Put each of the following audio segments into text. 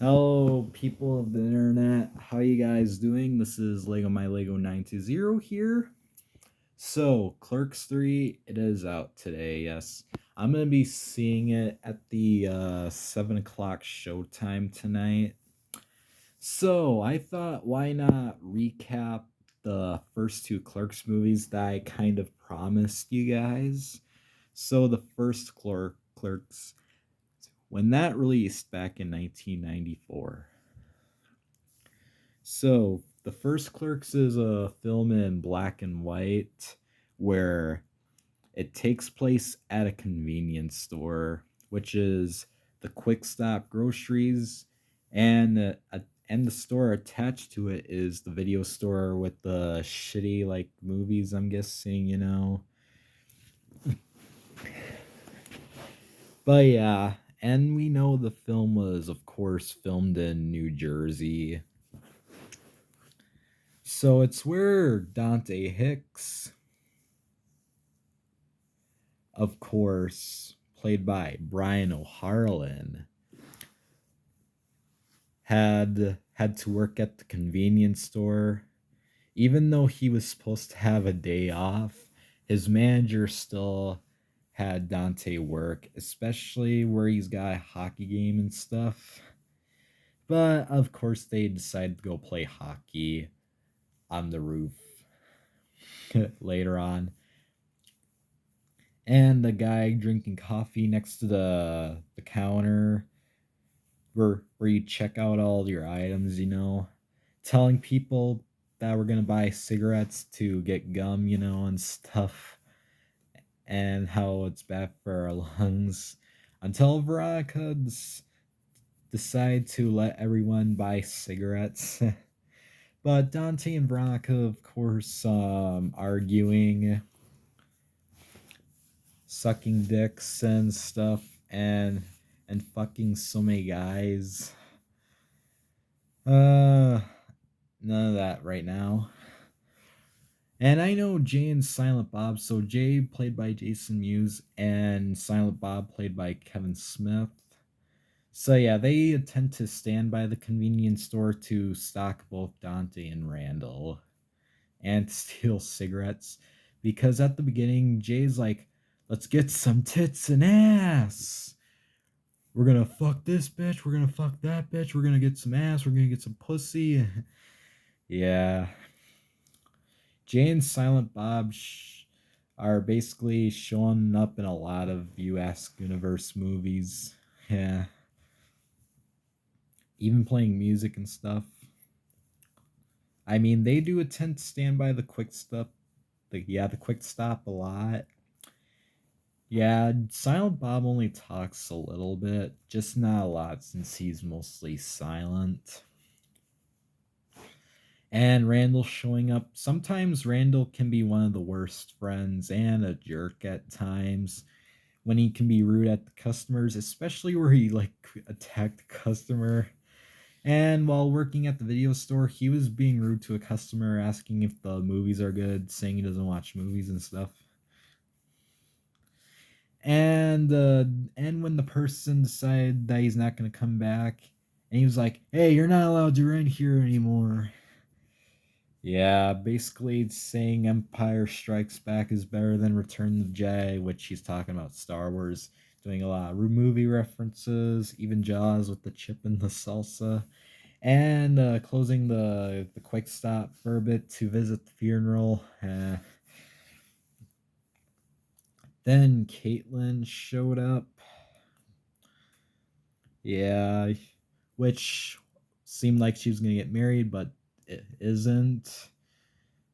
Hello, people of the internet. How you guys doing? This is Lego My Lego 920 here. So, Clerks 3, it is out today, yes. I'm going to be seeing it at the 7 o'clock showtime tonight. So, I thought, why not recap the first two Clerks movies that I kind of promised you guys? So, the first Clerks, when that released back in 1994. So, the first Clerks is a film in black and white where it takes place at a convenience store, which is the Quick Stop Groceries, and and the store attached to it is the video store with the shitty like movies. I'm guessing. But yeah, and we know the film was, of course, filmed in New Jersey. So it's where Dante Hicks, of course, played by Brian O'Harlan, had to work at the convenience store. Even though he was supposed to have a day off, his manager still had Dante work, especially where he's got a hockey game and stuff. But of course, they decided to go play hockey on the roof later on. And the guy drinking coffee next to the counter where you check out all your items, telling people that we're gonna buy cigarettes to get gum, and stuff, and how it's bad for our lungs. Until Veronica decide to let everyone buy cigarettes. But Dante and Veronica, of course, arguing, sucking dicks and stuff, and fucking so many guys. None of that right now. And I know Jay and Silent Bob. So Jay played by Jason Mewes and Silent Bob played by Kevin Smith. So yeah, they tend to stand by the convenience store to stock both Dante and Randall and steal cigarettes, because at the beginning Jay's like, let's get some tits and ass. We're gonna fuck this bitch, we're gonna fuck that bitch, we're gonna get some ass, we're gonna get some pussy. Yeah. Jay and Silent Bob are basically showing up in a lot of US Universe movies. Yeah. Even playing music and stuff. I mean, they do tend to stand by the quick stuff. The quick stop a lot. Yeah, Silent Bob only talks a little bit, just not a lot since he's mostly silent. And Randall showing up. Sometimes Randall can be one of the worst friends and a jerk at times when he can be rude at the customers, especially where he like attacked the customer. And while working at the video store, he was being rude to a customer, asking if the movies are good, saying he doesn't watch movies and stuff. And when the person decided that he's not going to come back, and he was like, "Hey, you're not allowed to rent here anymore." Yeah, basically saying Empire Strikes Back is better than Return of the Jedi, which he's talking about Star Wars, doing a lot of movie references, even Jaws with the chip and the salsa, and closing the quick stop for a bit to visit the funeral. Then Caitlin showed up. Yeah, which seemed like she was going to get married, but it isn't.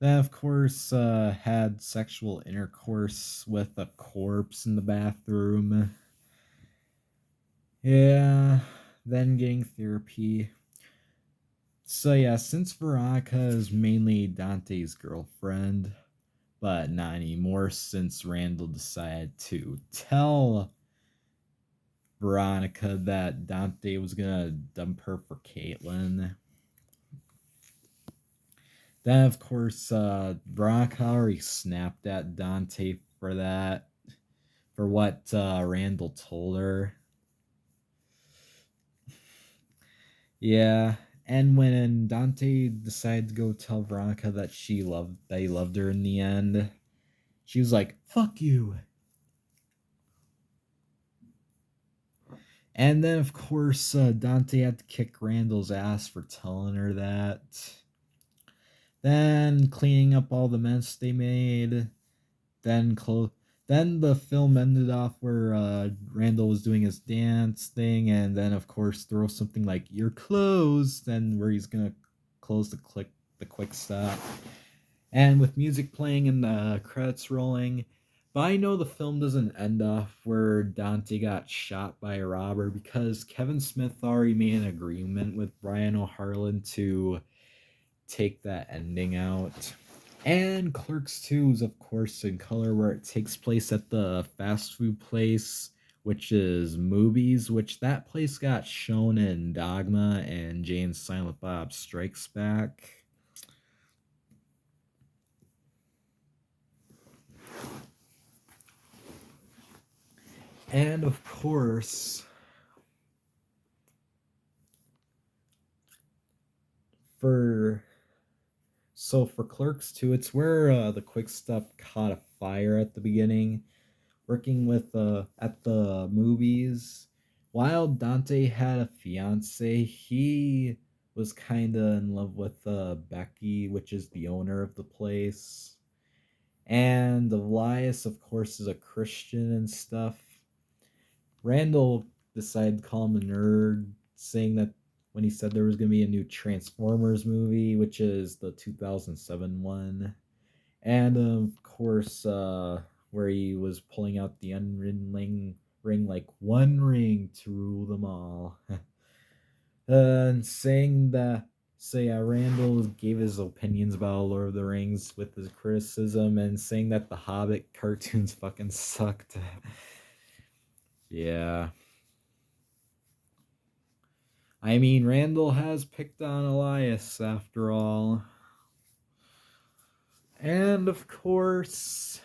Then, of course, had sexual intercourse with a corpse in the bathroom. Yeah, then getting therapy. So, yeah, since Veronica is mainly Dante's girlfriend, but not anymore since Randall decided to tell Veronica that Dante was gonna dump her for Caitlin. Then, of course, Veronica already snapped at Dante for that, for what Randall told her. Yeah, and when Dante decided to go tell Veronica that he loved her in the end, she was like, "Fuck you." And then, of course, Dante had to kick Randall's ass for telling her that. Then cleaning up all the mess they made. Then Then the film ended off where Randall was doing his dance thing, and then of course throw something like "You're closed," then where he's gonna close the quick stop, and with music playing and the credits rolling. But I know the film doesn't end off where Dante got shot by a robber because Kevin Smith already made an agreement with Brian O'Harlan to take that ending out. And Clerks 2 is, of course, in color, where it takes place at the fast food place, which is Movies, which that place got shown in Dogma and Jay and Silent Bob Strikes Back. And of course, for for Clerks 2, it's where the quick stuff caught a fire at the beginning, working with at the movies. While Dante had a fiance, he was kind of in love with Becky, which is the owner of the place. And Elias, of course, is a Christian and stuff. Randall decided to call him a nerd, saying that when he said there was going to be a new Transformers movie, which is the 2007 one, and of course, where he was pulling out the unwritten ring like one ring to rule them all. And saying that, Randall gave his opinions about Lord of the Rings with his criticism and saying that the Hobbit cartoons fucking sucked. Yeah. I mean, Randall has picked on Elias after all. And of course,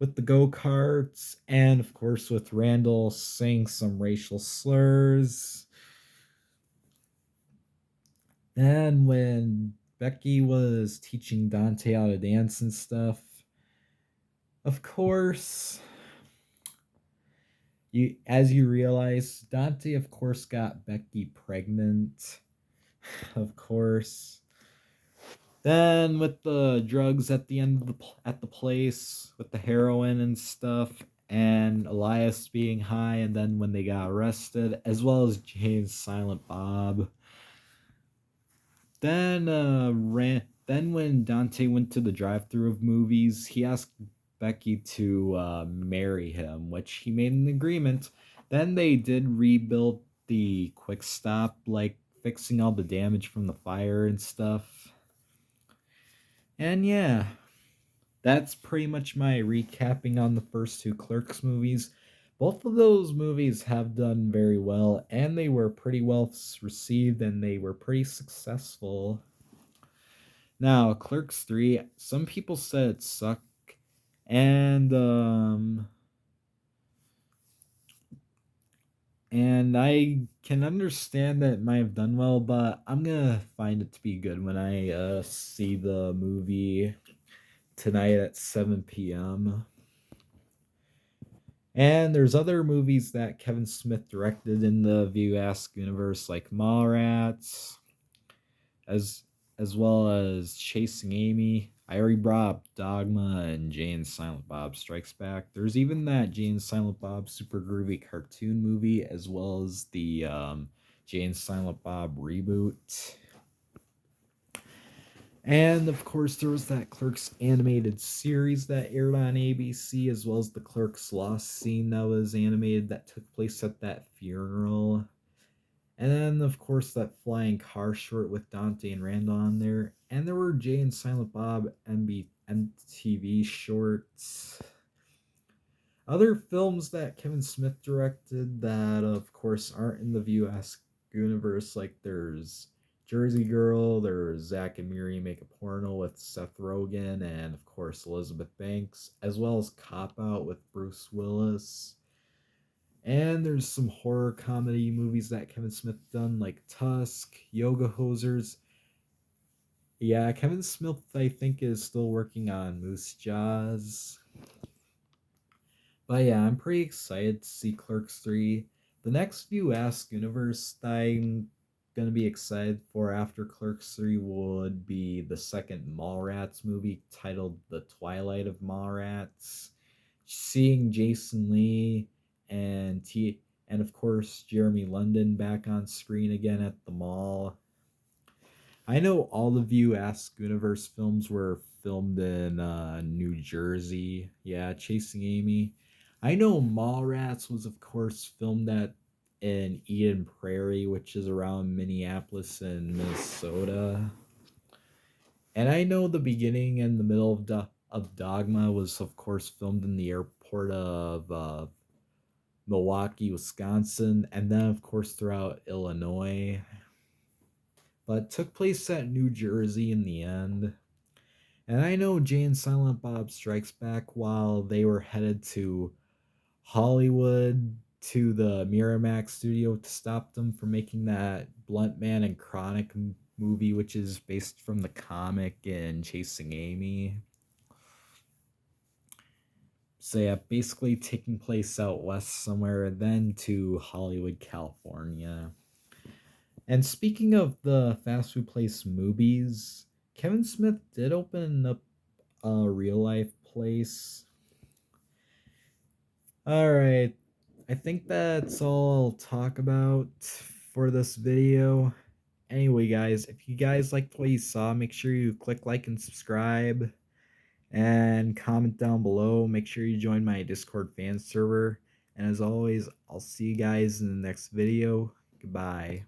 with the go karts, and of course with Randall saying some racial slurs. Then when Becky was teaching Dante how to dance and stuff, of course, you realize Dante of course got Becky pregnant. Of course. Then with the drugs at the end of at the place with the heroin and stuff, and Elias being high, and then when they got arrested, as well as Jay's Silent Bob. Then when Dante went to the drive-through of movies, he asked Becky to marry him, which he made an agreement. Then they did rebuild the quick stop, like fixing all the damage from the fire and stuff. And yeah, that's pretty much my recapping on the first two Clerks movies. Both of those movies have done very well, and they were pretty well received, and they were pretty successful. Now, Clerks 3, some people said it sucked, and I can understand that it might have done well, but I'm gonna find it to be good when I see the movie tonight at 7 p.m. And there's other movies that Kevin Smith directed in the View Ask universe, like Mallrats, as well as Chasing Amy. I already brought up Dogma and Jay and Silent Bob Strikes Back. There's even that Jay and Silent Bob super groovy cartoon movie, as well as the Jay and Silent Bob reboot. And of course, there was that Clerks animated series that aired on ABC, as well as the Clerks Lost scene that was animated that took place at that funeral. And then, of course, that flying car short with Dante and Randall on there. And there were Jay and Silent Bob MTV shorts. Other films that Kevin Smith directed that, of course, aren't in the View Ask universe, like there's Jersey Girl, there's Zach and Miri Make a Porno with Seth Rogen, and of course Elizabeth Banks, as well as Cop Out with Bruce Willis. And there's some horror comedy movies that Kevin Smith done, like Tusk, Yoga Hosers. Yeah, Kevin Smith, I think, is still working on Moose Jaws. But yeah, I'm pretty excited to see Clerks 3. The next few Ask Universe I'm gonna be excited for after Clerks 3 would be the second Mallrats movie titled The Twilight of Mallrats. Seeing Jason Lee and of course Jeremy London back on screen again at the mall. I know all of you Ask Universe films were filmed in New Jersey. Yeah, Chasing Amy. I know Mallrats was, of course, filmed at in Eden Prairie, which is around Minneapolis and Minnesota. And I know the beginning and the middle of Dogma was, of course, filmed in the airport of Milwaukee, Wisconsin, and then, of course, throughout Illinois, but took place at New Jersey in the end. And I know Jay and Silent Bob Strikes Back while they were headed to Hollywood to the Miramax studio to stop them from making that Blunt Man and Chronic movie, which is based from the comic and Chasing Amy. So yeah, basically taking place out west somewhere, then to Hollywood, California. And speaking of the fast food place movies, Kevin Smith did open up a real life place. All right, I think that's all I'll talk about for this video. Anyway, guys, if you guys liked what you saw, make sure you click like and subscribe and comment down below. Make sure you join my Discord fan server. And as always, I'll see you guys in the next video. Goodbye.